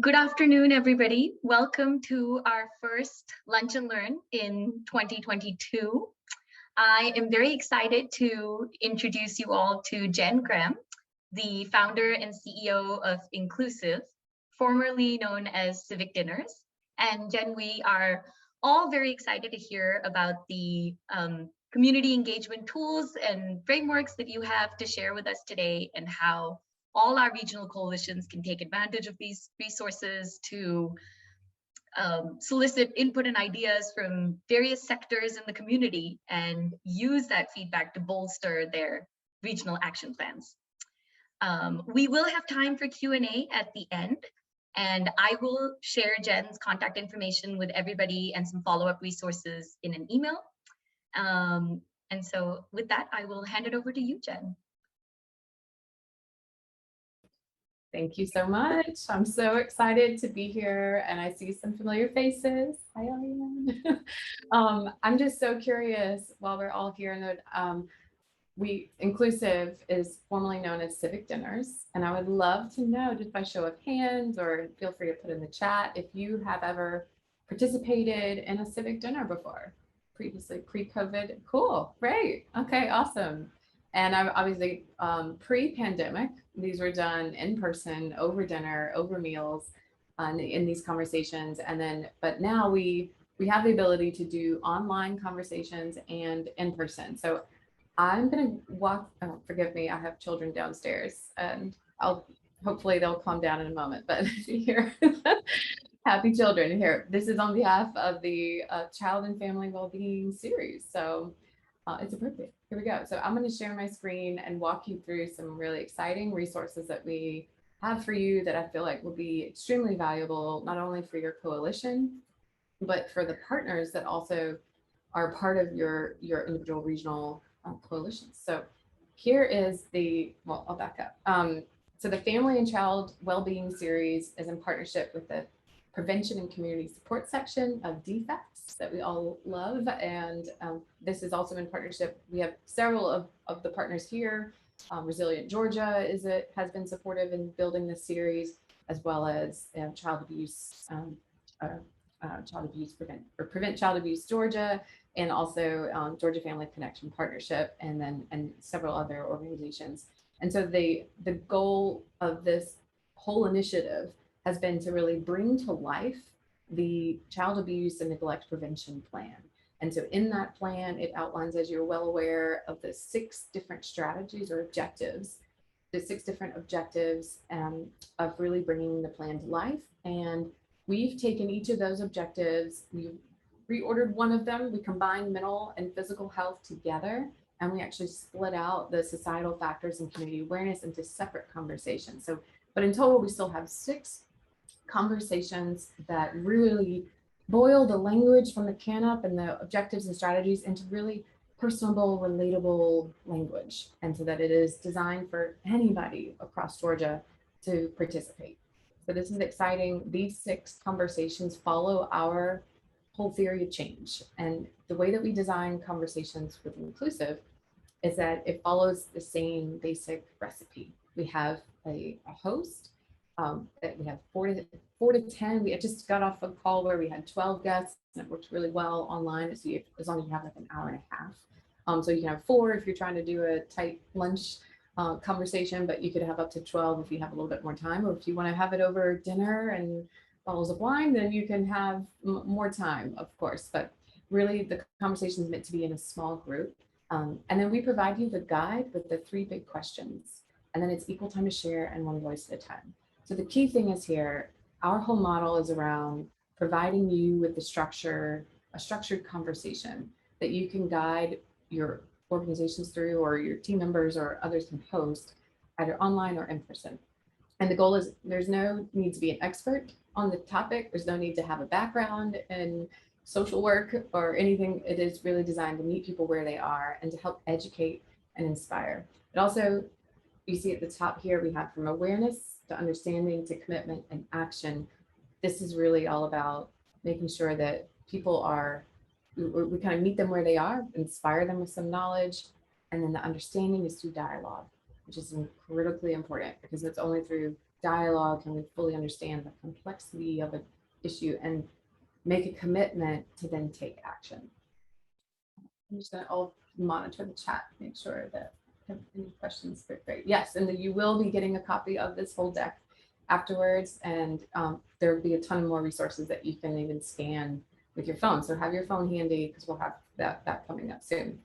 Good afternoon, everybody. Welcome to our first Lunch and Learn in 2022. I am very excited to introduce you all to Jen Graham, the founder and CEO of Inclusivv, formerly known as Civic Dinners. And Jen, we are all very excited to hear about the community engagement tools and frameworks that you have to share with us today, and how all our regional coalitions can take advantage of these resources to solicit input and ideas from various sectors in the community and use that feedback to bolster their regional action plans. We will have time for Q&A at the end, and I will share Jen's contact information with everybody and some follow-up resources in an email. And so with that, I will hand it over to you, Jen. Thank you so much. I'm so excited to be here, and I see some familiar faces. Hi, Eliane. I'm just so curious while we're all here, that Inclusivv is formerly known as Civic Dinners, and I would love to know, just by show of hands, or feel free to put in the chat, if you have ever participated in a civic dinner before, previously, pre-COVID. Cool, great, okay, awesome. And I'm obviously pre-pandemic, these were done in person, over dinner, over meals, in these conversations. And then, but now we have the ability to do online conversations and in person. So I'm gonna walk, oh, forgive me, I have children downstairs, and hopefully they'll calm down in a moment, but here, happy children here. This is on behalf of the Child and Family Wellbeing series. So it's appropriate. Here we go. So I'm going to share my screen and walk you through some really exciting resources that we have for you that I feel like will be extremely valuable, not only for your coalition, but for the partners that also are part of your individual regional coalitions. So here is well, I'll back up. So the Family and Child Wellbeing series is in partnership with the Prevention and Community Support section of DFACS that we all love. And this is also in partnership. We have several of the partners here. Resilient Georgia has been supportive in building this series, as well as Child Abuse Prevent Child Abuse Georgia, and also Georgia Family Connection Partnership, and several other organizations. And so the goal of this whole initiative has been to really bring to life the child abuse and neglect prevention plan. And so in that plan, it outlines, as you're well aware, of the 6 different strategies or objectives, the 6 different objectives of really bringing the plan to life. And we've taken each of those objectives, we've reordered one of them, we combined mental and physical health together, and we actually split out the societal factors and community awareness into separate conversations. So, but in total, we still have 6 conversations that really boil the language from the can-up and the objectives and strategies into really personable, relatable language, and so that it is designed for anybody across Georgia to participate. So this is exciting. These 6 conversations follow our whole theory of change. And the way that we design conversations with Inclusivv is that it follows the same basic recipe. We have a host. We have 4 to 10. We just got off a call where we had 12 guests, and it worked really well online. So as long as you have like an hour and a half. So you can have 4 if you're trying to do a tight lunch conversation, but you could have up to 12 if you have a little bit more time, or if you want to have it over dinner and bottles of wine, then you can have more time, of course. But really, the conversation is meant to be in a small group. And then we provide you the guide with the 3 big questions, and then it's equal time to share and 1 voice at a time. So the key thing is here, our whole model is around providing you with a structured conversation that you can guide your organizations through, or your team members or others can host, either online or in person. And the goal is there's no need to be an expert on the topic. There's no need to have a background in social work or anything. It is really designed to meet people where they are and to help educate and inspire. It also, you see at the top here, we have from awareness to understanding to commitment and action. This is really all about making sure that people we kind of meet them where they are, inspire them with some knowledge, and then the understanding is through dialogue, which is critically important, because it's only through dialogue? Can we fully understand the complexity of an issue and make a commitment to then take action? I'm just gonna, I'll monitor the chat, make sure that I have any questions. Great. Yes, and then you will be getting a copy of this whole deck afterwards, and there will be a ton more resources that you can even scan with your phone. So have your phone handy, because we'll have that coming up soon.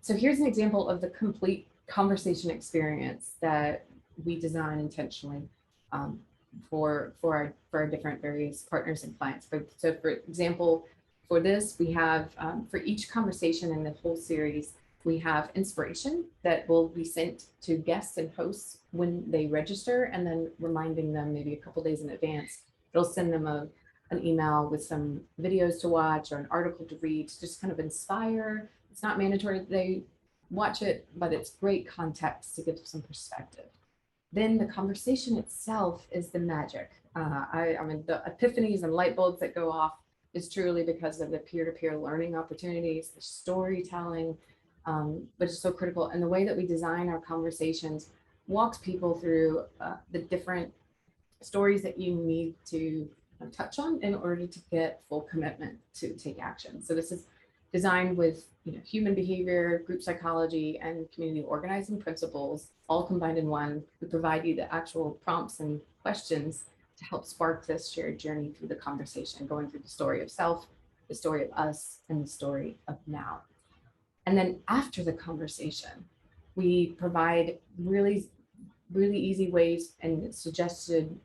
So here's an example of the complete conversation experience that we design intentionally for our different various partners and clients. So for example, for this, we have for each conversation in the whole series, we have inspiration that will be sent to guests and hosts when they register, and then reminding them maybe a couple days in advance. It'll send them an email with some videos to watch or an article to read to just kind of inspire. It's not mandatory that they watch it, but it's great context to give some perspective. Then the conversation itself is the magic. I mean, the epiphanies and light bulbs that go off is truly because of the peer-to-peer learning opportunities, the storytelling, which is so critical. And the way that we design our conversations walks people through the different stories that you need to touch on in order to get full commitment to take action. So this is designed with human behavior, group psychology, and community organizing principles all combined in one. We provide you the actual prompts and questions to help spark this shared journey through the conversation, going through the story of self, the story of us, and the story of now. And then after the conversation, we provide really easy ways and suggested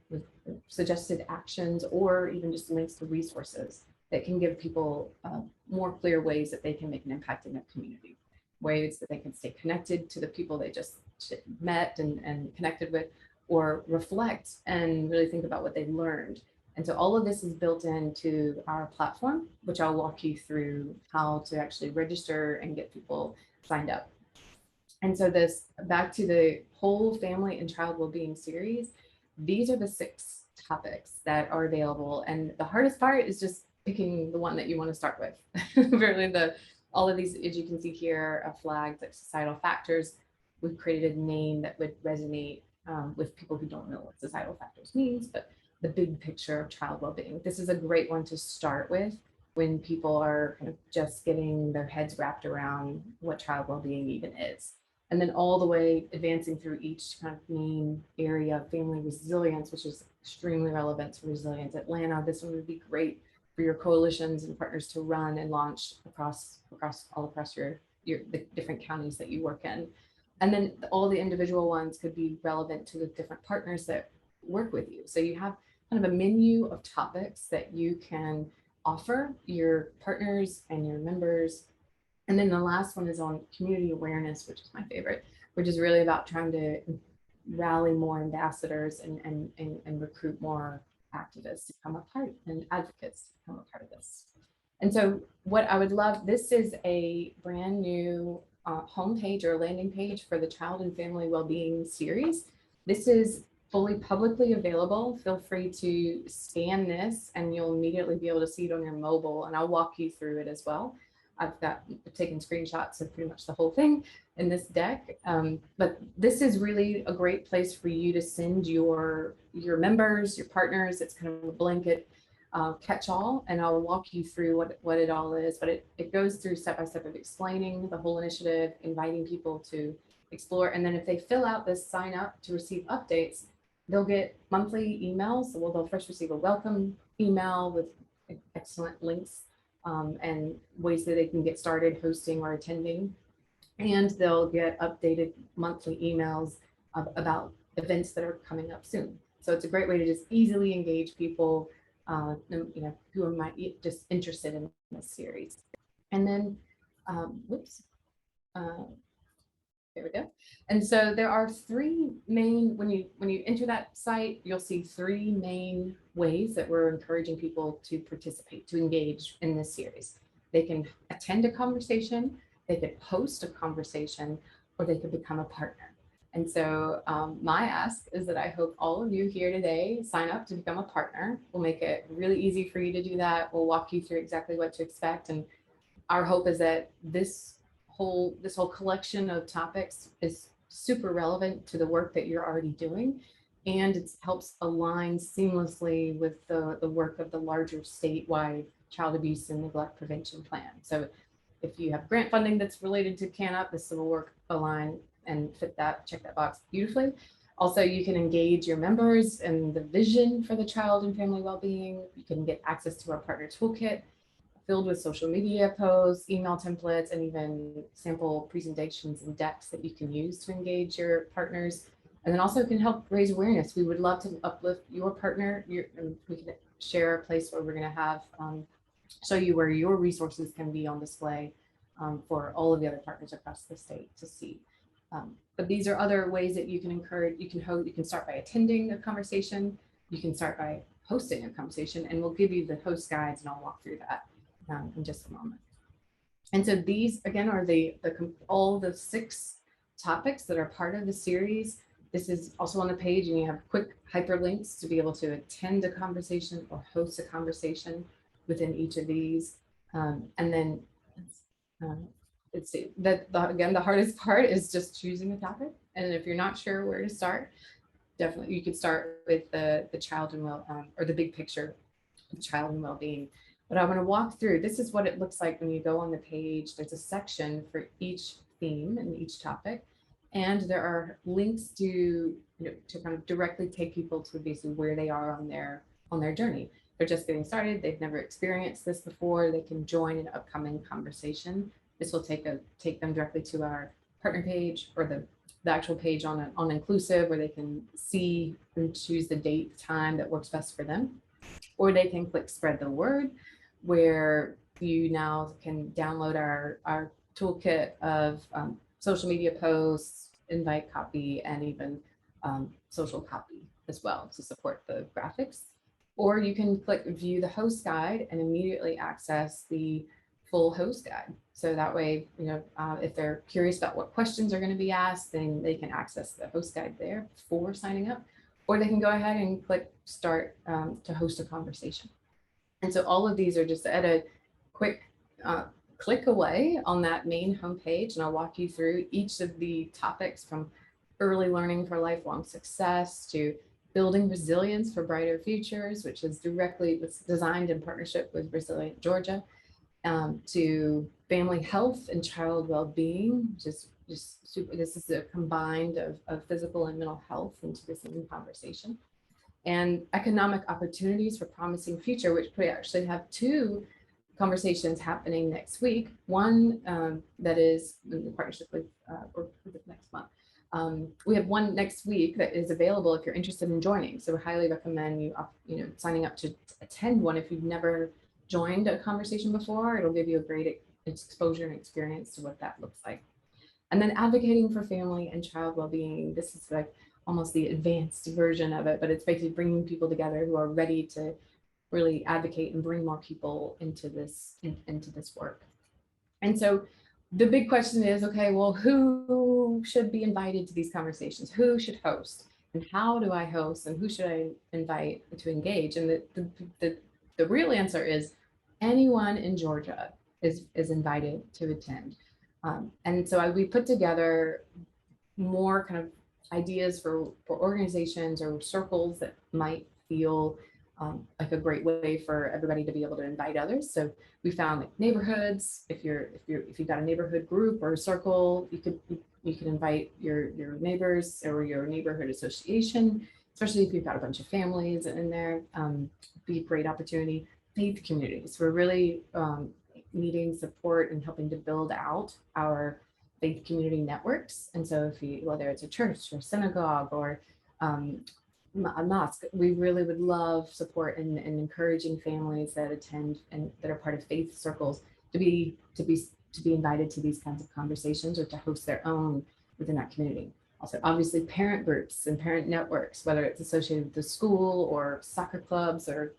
actions, or even just links to resources that can give people more clear ways that they can make an impact in their community, ways that they can stay connected to the people they just met and connected with, or reflect and really think about what they learned. And so all of this is built into our platform, which I'll walk you through how to actually register and get people signed up. And so this, back to the whole family and child well-being series, these are the 6 topics that are available. And the hardest part is just picking the one that you want to start with. Really, all of these, as you can see here, are flagged like societal factors. We've created a name that would resonate with people who don't know what societal factors means, but the big picture of child well-being. This is a great one to start with when people are kind of just getting their heads wrapped around what child well-being even is. And then all the way advancing through each kind of main area of family resilience, which is extremely relevant to Resilience Atlanta. This one would be great for your coalitions and partners to run and launch across the different counties that you work in. And then all the individual ones could be relevant to the different partners that work with you. So you have kind of a menu of topics that you can offer your partners and your members. And then the last one is on community awareness, which is my favorite, which is really about trying to rally more ambassadors and recruit more activists to become a part, and advocates to become a part of this. And so what I would love, this is a brand new homepage or landing page for the Child and Family Wellbeing series. This is fully publicly available. Feel free to scan this and you'll immediately be able to see it on your mobile, and I'll walk you through it as well. I've taken screenshots of pretty much the whole thing in this deck. But this is really a great place for you to send your members, your partners. It's kind of a blanket catch-all, and I'll walk you through what it all is. But it goes through step-by-step of explaining the whole initiative, inviting people to explore. And then if they fill out this sign up to receive updates, they'll get monthly emails. So they'll first receive a welcome email with excellent links and ways that they can get started hosting or attending. And they'll get updated monthly emails about events that are coming up soon. So it's a great way to just easily engage people, who are might just interested in this series. And then, there we go. And so there are 3 main, when you enter that site, you'll see 3 main ways that we're encouraging people to participate, to engage in this series. They can attend a conversation, they could host a conversation, or they could become a partner. And so my ask is that I hope all of you here today sign up to become a partner. We'll make it really easy for you to do that. We'll walk you through exactly what to expect. And our hope is that this whole collection of topics is super relevant to the work that you're already doing. and it helps align seamlessly with the work of the larger statewide child abuse and neglect prevention plan. So if you have grant funding that's related to CANUP, this will work align and fit that, check that box beautifully. Also, you can engage your members in the vision for the child and family well-being. You can get access to our partner toolkit filled with social media posts, email templates, and even sample presentations and decks that you can use to engage your partners. And then also can help raise awareness. We would love to uplift your partner. And we can share a place where we're going to have show you where your resources can be on display for all of the other partners across the state to see. But these are other ways that you can encourage, you can start by attending a conversation, you can start by hosting a conversation, and we'll give you the host guides and I'll walk through that in just a moment. And so these again are all the 6 topics that are part of the series. This is also on the page, and you have quick hyperlinks to be able to attend a conversation or host a conversation within each of these. And then let's see, again, the hardest part is just choosing a topic. And if you're not sure where to start, definitely you could start with the child and or the big picture of child and well-being. But I'm going to walk through, this is what it looks like when you go on the page. There's a section for each theme and each topic. And there are links to kind of directly take people to basically where they are on their journey. They're just getting started. They've never experienced this before. They can join an upcoming conversation. This will take them directly to our partner page or the actual page on Inclusivv, where they can see and choose the date, time that works best for them. Or they can click spread the word, where you now can download our toolkit of social media posts, invite copy, and even social copy as well to support the graphics. Or you can click view the host guide and immediately access the full host guide. So that way, if they're curious about what questions are going to be asked, then they can access the host guide there before signing up, or they can go ahead and click start to host a conversation. And so all of these are just at a quick click away on that main homepage, and I'll walk you through each of the topics, from early learning for lifelong success to building resilience for brighter futures, which is designed in partnership with Resilient Georgia, to family health and child well-being, just super. This is a combined of physical and mental health into the same conversation. And economic opportunities for promising future, which we actually have 2 conversations happening next week. One that is in partnership with, or next month. We have one next week that is available if you're interested in joining. So we highly recommend you signing up to attend one if you've never joined a conversation before. It'll give you a great exposure and experience to what that looks like. And then advocating for family and child well-being. This is like almost the advanced version of it, but it's basically bringing people together who are ready to really advocate and bring more people into this work. And so the big question is, okay, well, who should be invited to these conversations? Who should host? And how do I host? And who should I invite to engage? And the real answer is anyone in Georgia is invited to attend. And so we put together more kind of ideas for organizations or circles that might feel like a great way for everybody to be able to invite others. So we found like neighborhoods. If you've got a neighborhood group or a circle, you could invite your neighbors or your neighborhood association, especially if you've got a bunch of families in there. Be a great opportunity. Faith communities. We're really needing support and helping to build out our faith community networks. And so whether it's a church or synagogue or a mosque, we really would love support in encouraging families that attend and that are part of faith circles to be invited to these kinds of conversations or to host their own within that community. Also, obviously, parent groups and parent networks, whether it's associated with the school or soccer clubs or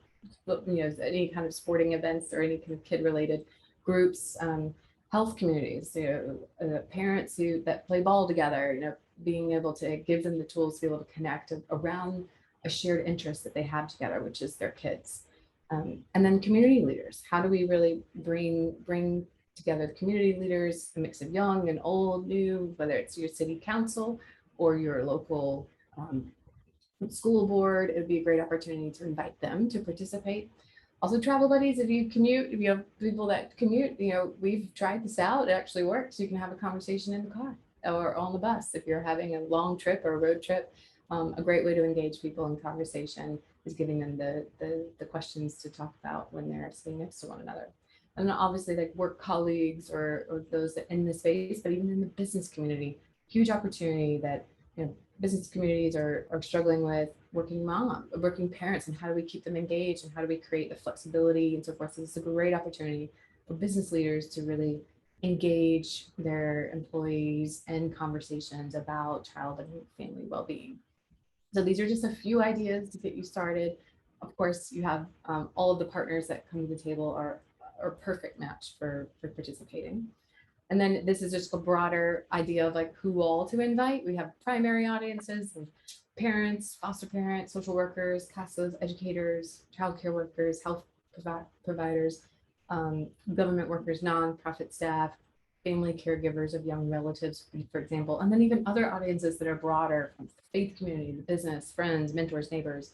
any kind of sporting events or any kind of kid-related groups, health communities, parents that play ball together, being able to give them the tools to be able to connect around a shared interest that they have together, which is their kids. And then community leaders. How do we really bring together the community leaders, a mix of young and old, new, whether it's your city council or your local school board, it would be a great opportunity to invite them to participate. Also, travel buddies, if you commute, if you have people that commute, we've tried this out. It actually works. You can have a conversation in the car or on the bus if you're having a long trip or a road trip. A great way to engage people in conversation is giving them the questions to talk about when they're sitting next to one another. And obviously, like work colleagues or those that in the space, but even in the business community, huge opportunity that business communities are struggling with working parents, and how do we keep them engaged, and how do we create the flexibility and so forth. So this is a great opportunity for business leaders to really engage their employees in conversations about child and family well-being. So these are just a few ideas to get you started. Of course, you have all of the partners that come to the table are a perfect match for participating. And then this is just a broader idea of like who all to invite. We have primary audiences of parents, foster parents, social workers, CASAs, educators, childcare workers, health providers, government workers, nonprofit staff, family caregivers of young relatives, for example, and then even other audiences that are broader from the faith community, the business, friends, mentors, neighbors,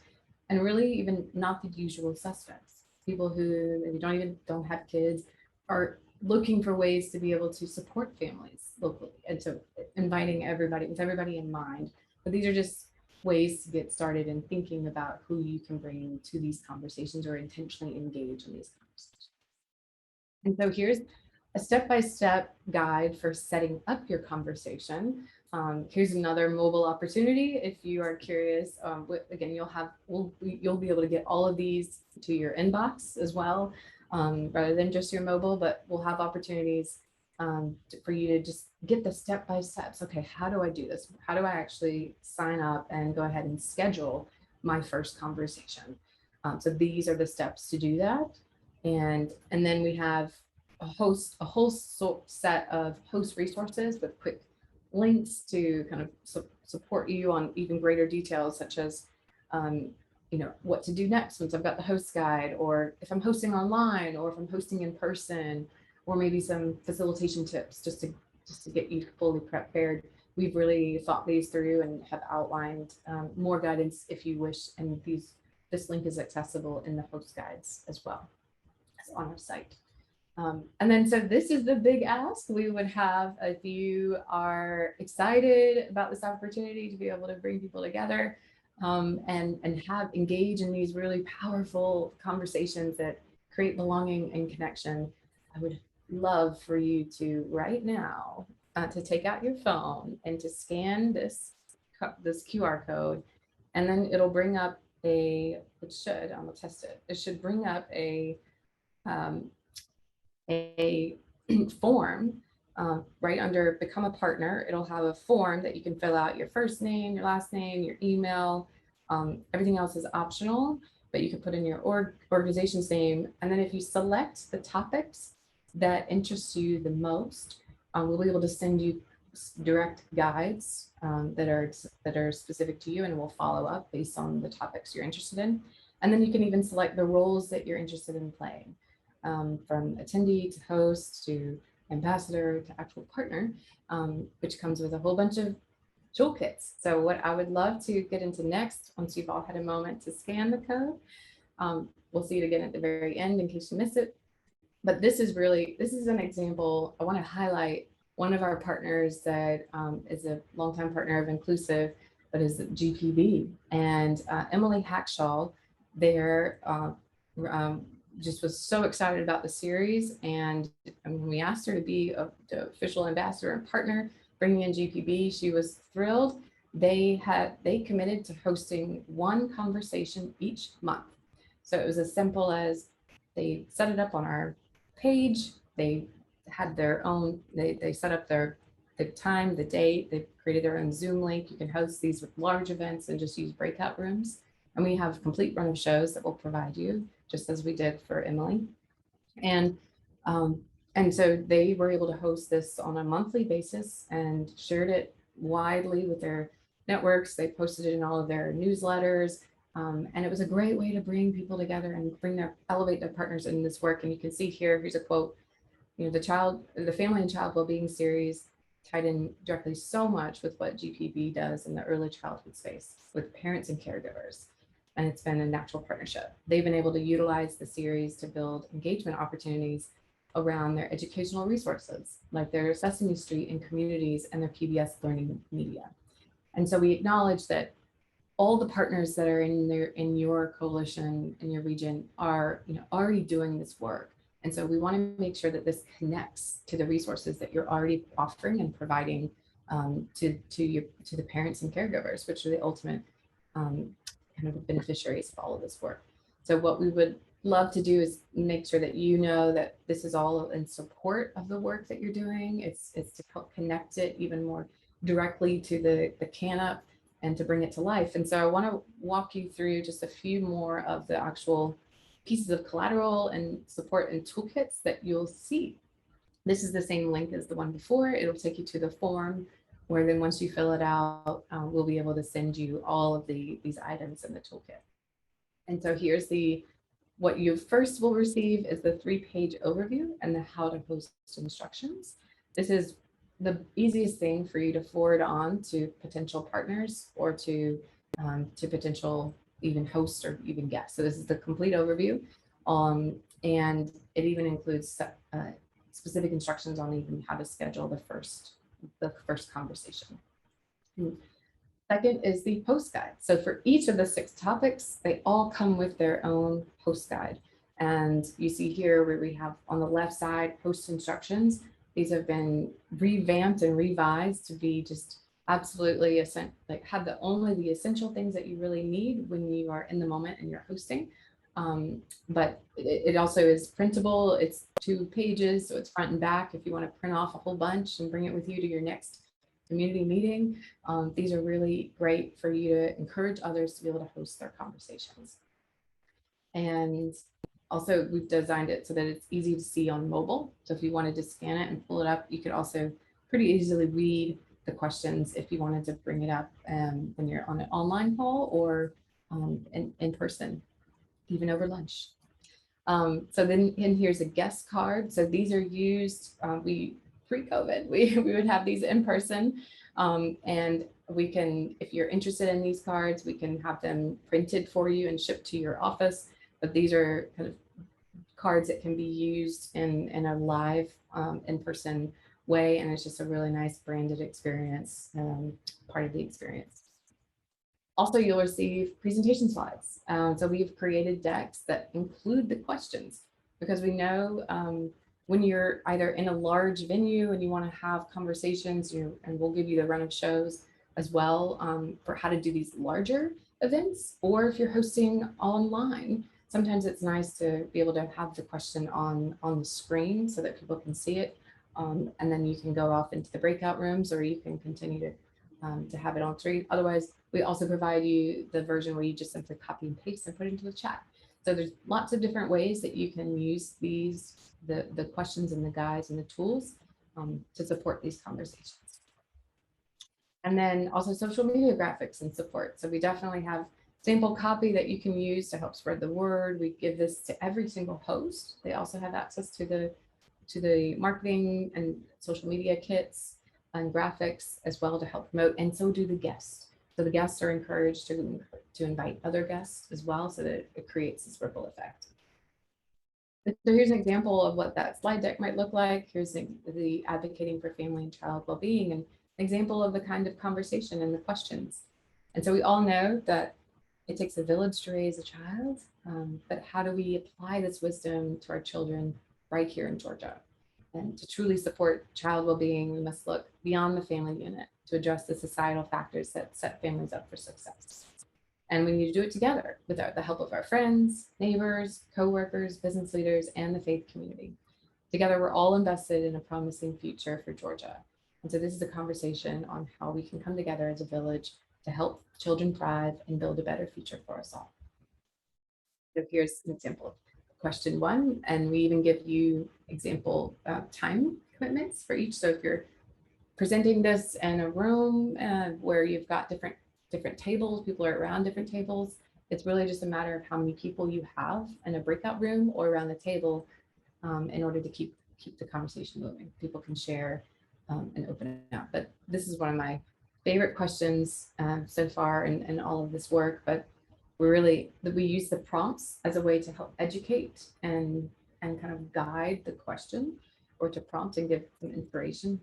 and really even not the usual suspects. People who maybe don't have kids are looking for ways to be able to support families locally, and so inviting everybody with everybody in mind. But these are just ways to get started in thinking about who you can bring to these conversations or intentionally engage in these conversations. And so here's a step-by-step guide for setting up your conversation. Here's another mobile opportunity. If you are curious, again, you'll be able to get all of these to your inbox as well, rather than just your mobile, but we'll have opportunities for you to just get the step-by-steps. Okay, how do I do this? How do I actually sign up and go ahead and schedule my first conversation? So these are the steps to do that. And then we have a whole set of host resources with quick links to kind of support you on even greater details, such as what to do next once I've got the host guide, or if I'm hosting online, or if I'm hosting in person, or maybe some facilitation tips just to get you fully prepared. We've really thought these through and have outlined more guidance if you wish, and this link is accessible in the host guides as well as on our site. And then, so this is the big ask we would have if you are excited about this opportunity to be able to bring people together and engage in these really powerful conversations that create belonging and connection. I would love for you to right now to take out your phone and to scan this QR code, and then it'll bring up I'm gonna test it. It should bring up a form right under Become a Partner. It'll have a form that you can fill out your first name, your last name, your email. Everything else is optional, but you can put in your organization's name. And then if you select the topics that interest you the most, we'll be able to send you direct guides that are specific to you, and we'll follow up based on the topics you're interested in. And then you can even select the roles that you're interested in playing. From attendee to host to ambassador to actual partner, which comes with a whole bunch of toolkits. So what I would love to get into next, once you've all had a moment to scan the code, we'll see it again at the very end in case you miss it. But this is an example. I want to highlight one of our partners that is a longtime partner of Inclusivv, but is GPB, and Emily Hackshaw. They're just was so excited about the series, and when we asked her to be the official ambassador and partner bringing in GPB, she was thrilled. They committed to hosting one conversation each month. So it was as simple as they set it up on our page. They had their own, they set up the time, the date. They created their own Zoom link. You can host these with large events and just use breakout rooms. And we have a complete run of shows that we'll provide you, just as we did for Emily. And so they were able to host this on a monthly basis and shared it widely with their networks. They posted it in all of their newsletters. And it was a great way to bring people together and elevate their partners in this work. And you can see here's a quote, the family and child wellbeing series tied in directly so much with what GPV does in the early childhood space with parents and caregivers. And it's been a natural partnership. They've been able to utilize the series to build engagement opportunities around their educational resources, like their Sesame Street and communities and their PBS learning media. And so we acknowledge that all the partners that are in your coalition, in your region, are already doing this work. And so we want to make sure that this connects to the resources that you're already offering and providing to the parents and caregivers, which are the ultimate kind of the beneficiaries of all of this work. So what we would love to do is make sure that you know that this is all in support of the work that you're doing. It's to help connect it even more directly to the CANUP and to bring it to life. And so I want to walk you through just a few more of the actual pieces of collateral and support and toolkits that you'll see. This is the same link as the one before. It'll take you to the form where then once you fill it out, we'll be able to send you all of these items in the toolkit. And so here's what you first will receive is the 3-page overview and the how to host instructions. This is the easiest thing for you to forward on to potential partners or to potential even hosts or even guests. So this is the complete overview. And it even includes specific instructions on even how to schedule the first conversation. And second is the post guide. So for each of the 6 topics, they all come with their own post guide. And you see here where we have on the left side post instructions. These have been revamped and revised to be just absolutely like have only the essential things that you really need when you are in the moment and you're hosting. But it also is printable. It's 2 pages, so it's front and back. If you want to print off a whole bunch and bring it with you to your next community meeting, these are really great for you to encourage others to be able to host their conversations. And also, we've designed it so that it's easy to see on mobile. So if you wanted to scan it and pull it up, you could also pretty easily read the questions if you wanted to bring it up when you're on an online call or in person, even over lunch. So then here's a guest card. So these are used, pre-COVID, we would have these in person. And we can, if you're interested in these cards, we can have them printed for you and shipped to your office. But these are kind of cards that can be used in a live in-person way. And it's just a really nice branded experience, part of the experience. Also, you'll receive presentation slides. So we've created decks that include the questions because we know when you're either in a large venue and you want to have conversations, and we'll give you the run of shows as well for how to do these larger events, or if you're hosting online, sometimes it's nice to be able to have the question on the screen so that people can see it. And then you can go off into the breakout rooms, or you can continue to have it on screen. Otherwise, we also provide you the version where you just simply copy and paste and put it into the chat. So there's lots of different ways that you can use the questions and the guides and the tools to support these conversations. And then also social media graphics and support. So we definitely have sample copy that you can use to help spread the word. We give this to every single host. They also have access to the marketing and social media kits and graphics as well to help promote, and so do the guests. So the guests are encouraged to invite other guests as well, so that it creates this ripple effect. So here's an example of what that slide deck might look like. Here's the advocating for family and child well-being, and an example of the kind of conversation and the questions. And so we all know that it takes a village to raise a child, but how do we apply this wisdom to our children right here in Georgia? And to truly support child well-being, we must look beyond the family unit to address the societal factors that set families up for success. And we need to do it together with the help of our friends, neighbors, coworkers, business leaders, and the faith community. Together, we're all invested in a promising future for Georgia. And so this is a conversation on how we can come together as a village to help children thrive and build a better future for us all. So here's an example of question 1, and we even give you example time commitments for each. So if you're presenting this in a room where you've got different tables, people are around different tables, it's really just a matter of how many people you have in a breakout room or around the table in order to keep the conversation moving. People can share and open it up. But this is one of my favorite questions so far in all of this work. But we use the prompts as a way to help educate and kind of guide the question, or to prompt and give some inspiration.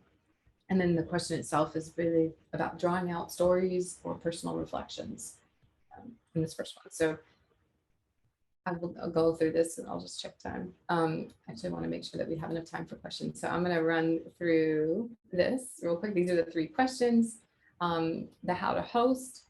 And then the question itself is really about drawing out stories or personal reflections in this first one. So I'll go through this and I'll just check time. Actually, I want to make sure that we have enough time for questions. So I'm going to run through this real quick. These are the 3 questions. The how to host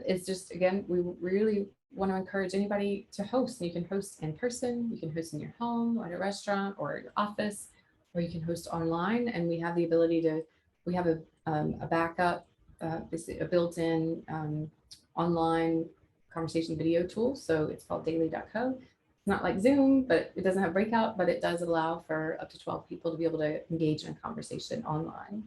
is just, again, we really want to encourage anybody to host. And you can host in person, you can host in your home, or at a restaurant, or your office, or you can host online. And we have the ability to, we have a backup, a built-in online conversation video tool. So it's called daily.co. It's not like Zoom, but it doesn't have breakout, but it does allow for up to 12 people to be able to engage in a conversation online.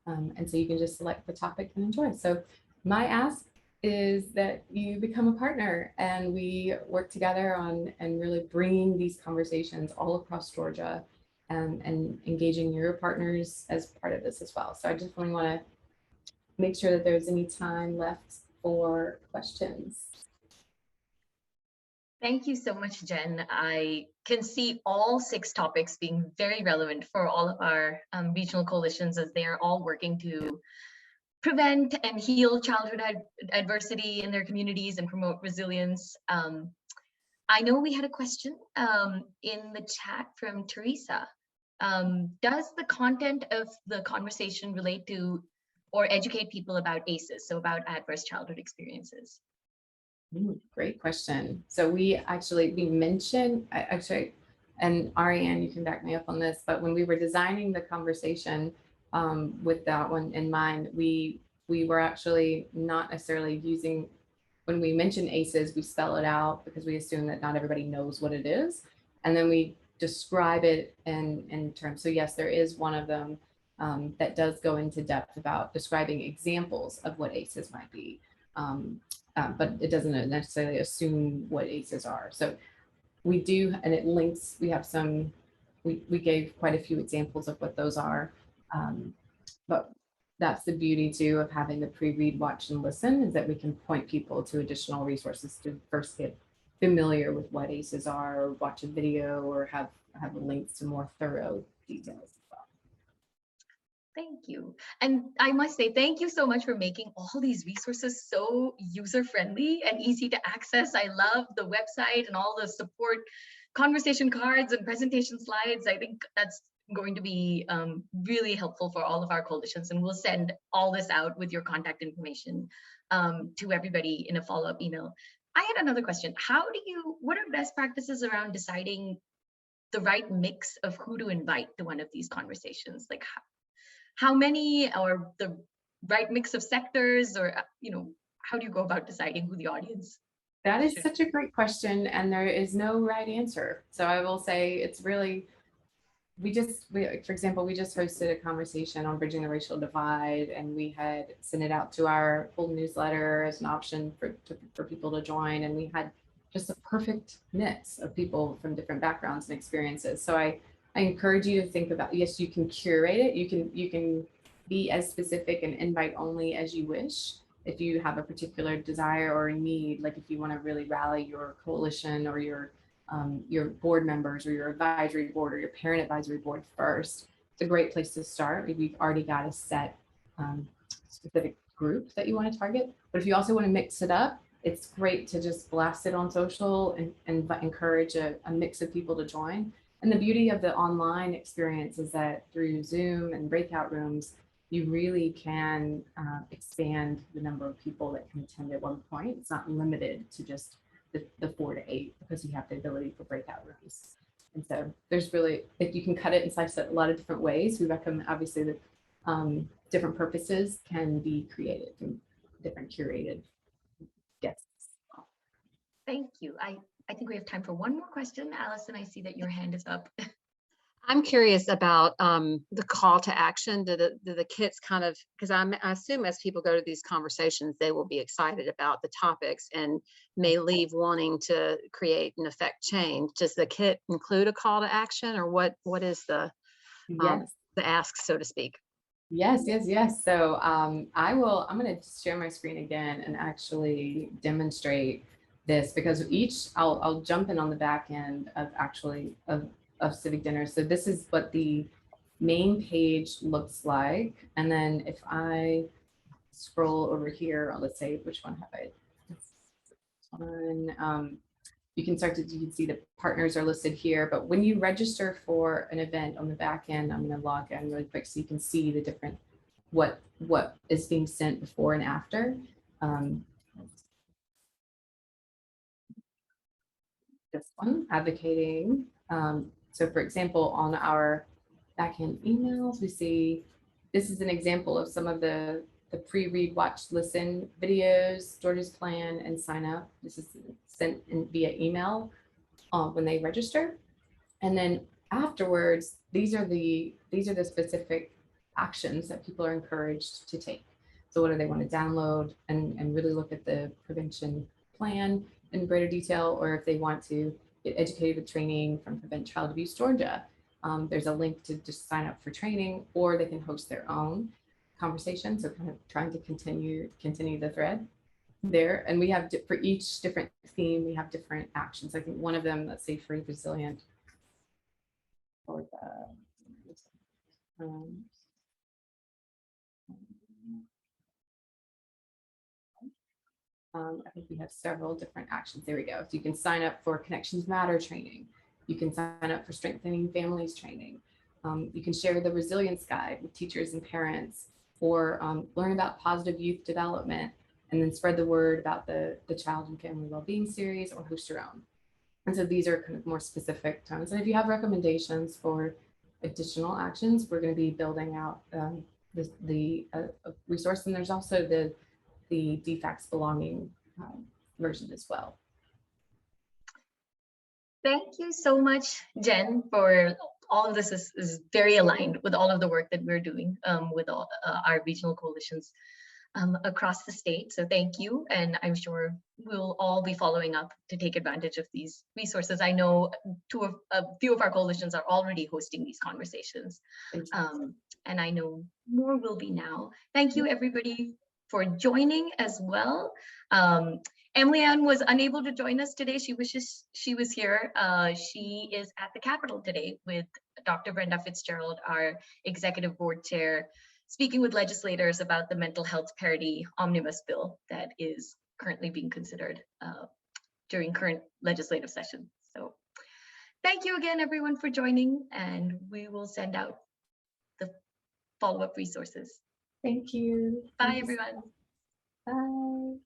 And so you can just select the topic and enjoy. So my ask is that you become a partner and we work together on and really bringing these conversations all across Georgia and engaging your partners as part of this as well. So I just really want to make sure that there's any time left for questions. Thank you so much, Jen. I can see all 6 topics being very relevant for all of our regional coalitions, as they are all working to prevent and heal childhood adversity in their communities and promote resilience. I know we had a question in the chat from Teresa. Does the content of the conversation relate to or educate people about ACEs, so about adverse childhood experiences? Great question. So we mentioned, and Ariane, you can back me up on this, but when we were designing the conversation with that one in mind, we were actually not necessarily using, when we mention ACEs, we spell it out because we assume that not everybody knows what it is. And then we describe it in terms. So yes, there is one of them that does go into depth about describing examples of what ACEs might be. But it doesn't necessarily assume what ACEs are. So we do, and it links, we have some, we gave quite a few examples of what those are. But that's the beauty too of having the pre-read, watch, and listen, is that we can point people to additional resources to first get familiar with what ACEs are, or watch a video, or have links to more thorough details. Thank you. And I must say, thank you so much for making all these resources so user-friendly and easy to access. I love the website and all the support conversation cards and presentation slides. I think that's going to be really helpful for all of our coalitions. And we'll send all this out with your contact information to everybody in a follow-up email. I had another question. What are best practices around deciding the right mix of who to invite to one of these conversations? Like, how many, or the right mix of sectors, or how do you go about deciding who the audience? That is such a great question, and there is no right answer. So I will say it's really, for example, we just hosted a conversation on bridging the racial divide, and we had sent it out to our full newsletter as an option for people to join, and we had just a perfect mix of people from different backgrounds and experiences. So I encourage you to think about, yes, you can curate it. You can be as specific and invite only as you wish. If you have a particular desire or a need, like if you want to really rally your coalition or your board members or your advisory board or your parent advisory board first, it's a great place to start. Maybe you've already got a set specific group that you want to target. But if you also want to mix it up, it's great to just blast it on social and encourage a mix of people to join. And the beauty of the online experience is that through Zoom and breakout rooms, you really can expand the number of people that can attend at one point. It's not limited to just the 4 to 8, because you have the ability for breakout rooms. And so there's really, if you can cut it and slice it a lot of different ways, we recommend obviously that different purposes can be created from different curated guests. Thank you. I think we have time for one more question. Allison, I see that your hand is up. I'm curious about the call to action. Do the kits kind of, because I assume as people go to these conversations, they will be excited about the topics and may leave wanting to create and affect change. Does the kit include a call to action, or what is the Yes. ask, so to speak? Yes, yes, yes. So I'm going to share my screen again and actually demonstrate this, because I'll jump in on the back end of of Civic Dinner. So this is what the main page looks like. And then if I scroll over here, let's say, which one have I? This one. You can see the partners are listed here, but when you register for an event on the back end, I'm going to log in really quick so you can see the different, what is being sent before and after. This one, advocating. So for example, on our backend emails, we see this is an example of some of the pre-read, watch, listen videos, Georgia's plan, and sign up. This is sent via email when they register. And then afterwards, these are the specific actions that people are encouraged to take. So what do they want to download and really look at the prevention plan in greater detail, or if they want to get educated with training from Prevent Child Abuse Georgia, there's a link to just sign up for training, or they can host their own conversation. So kind of trying to continue the thread there. And we have for each different theme, we have different actions. I think one of them, let's say free, resilient, or I think we have several different actions. There we go. So you can sign up for Connections Matter training. You can sign up for Strengthening Families training. You can share the resilience guide with teachers and parents, or learn about positive youth development, and then spread the word about the Child and Family Wellbeing series, or host your own. And so these are kind of more specific times. And if you have recommendations for additional actions, we're going to be building out the resource. And there's also the DFACS belonging version as well. Thank you so much, Jen, for all of this is very aligned with all of the work that we're doing with all our regional coalitions across the state. So thank you. And I'm sure we'll all be following up to take advantage of these resources. I know a few of our coalitions are already hosting these conversations. And I know more will be now. Thank you, everybody, for joining as well. Emily Ann was unable to join us today. She wishes she was here. She is at the Capitol today with Dr. Brenda Fitzgerald, our executive board chair, speaking with legislators about the mental health parity omnibus bill that is currently being considered during current legislative session. So thank you again, everyone, for joining, and we will send out the follow-up resources. Thank you. Bye, everyone. Bye.